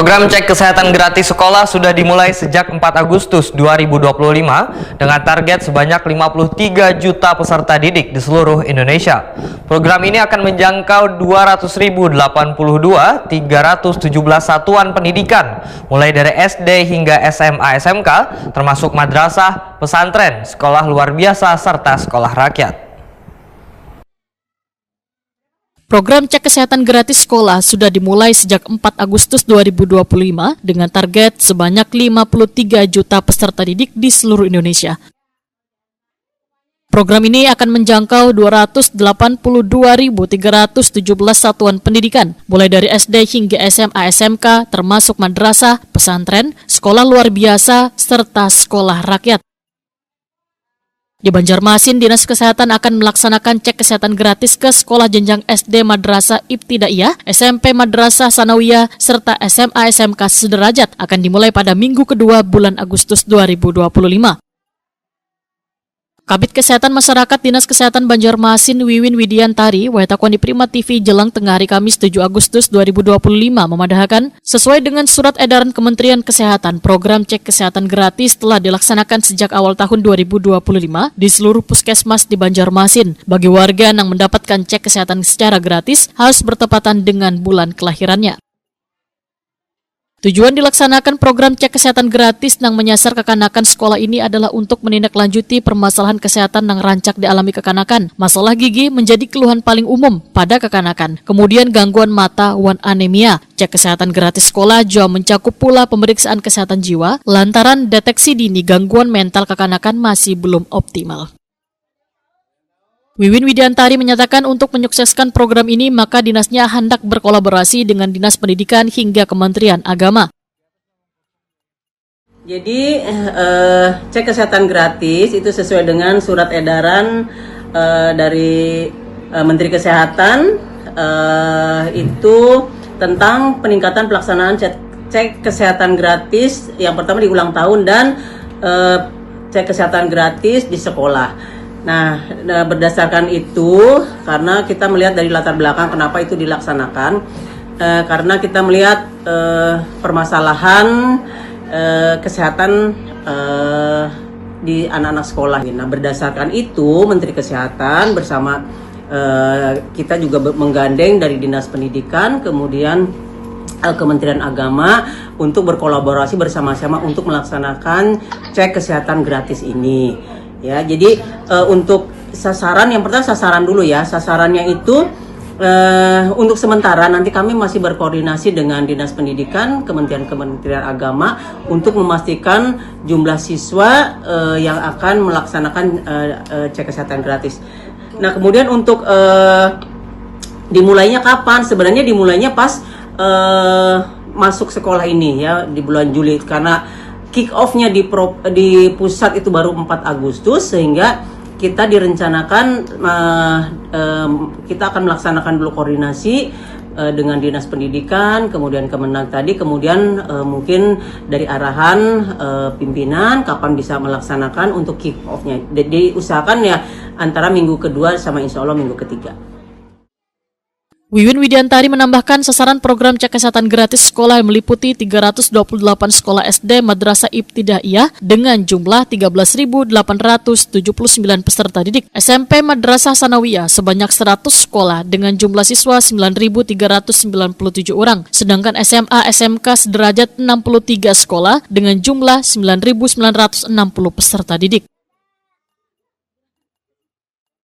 Program cek kesehatan gratis sekolah sudah dimulai sejak 4 Agustus 2025 dengan target sebanyak 53 juta peserta didik di seluruh Indonesia. Program ini akan menjangkau 200.082 317 satuan pendidikan mulai dari SD hingga SMA SMK termasuk madrasah, pesantren, sekolah luar biasa serta sekolah rakyat. Program cek kesehatan gratis sekolah sudah dimulai sejak 4 Agustus 2025 dengan target sebanyak 53 juta peserta didik di seluruh Indonesia. Program ini akan menjangkau 282.317 satuan pendidikan, mulai dari SD hingga SMA SMK termasuk madrasah, pesantren, sekolah luar biasa, serta sekolah rakyat. Di Banjarmasin, Dinas Kesehatan akan melaksanakan cek kesehatan gratis ke sekolah jenjang SD Madrasah Ibtidaiyah, SMP Madrasah Sanawiyah, serta SMA SMK sederajat akan dimulai pada minggu kedua bulan Agustus 2025. Kabid Kesehatan Masyarakat Dinas Kesehatan Banjarmasin Wiwin Widiantari, Waitakoni Prima TV Jelang Tengah hari Kamis 7 Agustus 2025 memadahkan, sesuai dengan surat edaran Kementerian Kesehatan, program cek kesehatan gratis telah dilaksanakan sejak awal tahun 2025 di seluruh puskesmas di Banjarmasin. Bagi warga yang mendapatkan cek kesehatan secara gratis harus bertepatan dengan bulan kelahirannya. Tujuan dilaksanakan program cek kesehatan gratis yang menyasar kekanakan sekolah ini adalah untuk menindaklanjuti permasalahan kesehatan yang rancak dialami kekanakan. Masalah gigi menjadi keluhan paling umum pada kekanakan. Kemudian gangguan mata wan anemia. Cek kesehatan gratis sekolah juga mencakup pula pemeriksaan kesehatan jiwa lantaran deteksi dini gangguan mental kekanakan masih belum optimal. Wiwin Widiantari menyatakan untuk menyukseskan program ini maka dinasnya hendak berkolaborasi dengan Dinas Pendidikan hingga Kementerian Agama. Jadi cek kesehatan gratis itu sesuai dengan surat edaran dari Menteri Kesehatan itu tentang peningkatan pelaksanaan cek kesehatan gratis yang pertama di ulang tahun dan cek kesehatan gratis di sekolah. Nah, berdasarkan itu, karena kita melihat dari latar belakang kenapa itu dilaksanakan, karena kita melihat permasalahan kesehatan di anak-anak sekolah. Nah, berdasarkan itu, Menteri Kesehatan bersama kita juga menggandeng dari Dinas Pendidikan, kemudian Kementerian Agama untuk berkolaborasi bersama-sama untuk melaksanakan cek kesehatan gratis ini. Ya, jadi untuk sasaran yang pertama sasaran dulu ya. Sasarannya itu untuk sementara nanti kami masih berkoordinasi dengan Dinas Pendidikan, Kementerian Agama untuk memastikan jumlah siswa yang akan melaksanakan cek kesehatan gratis. Nah, kemudian untuk dimulainya kapan? Sebenarnya dimulainya pas masuk sekolah ini ya di bulan Juli, karena kick off-nya di pusat itu baru 4 Agustus sehingga kita direncanakan kita akan melaksanakan dulu koordinasi dengan Dinas Pendidikan, kemudian Kemenag tadi, kemudian mungkin dari arahan pimpinan kapan bisa melaksanakan untuk kick off-nya. Jadi usahakan ya antara minggu kedua sama insya Allah minggu ketiga. Wiwin Widiantari menambahkan sasaran program cek kesehatan gratis sekolah yang meliputi 328 sekolah SD Madrasah Ibtidaiyah dengan jumlah 13.879 peserta didik, SMP Madrasah Sanawiyah sebanyak 100 sekolah dengan jumlah siswa 9.397 orang, sedangkan SMA SMK sederajat 63 sekolah dengan jumlah 9.960 peserta didik.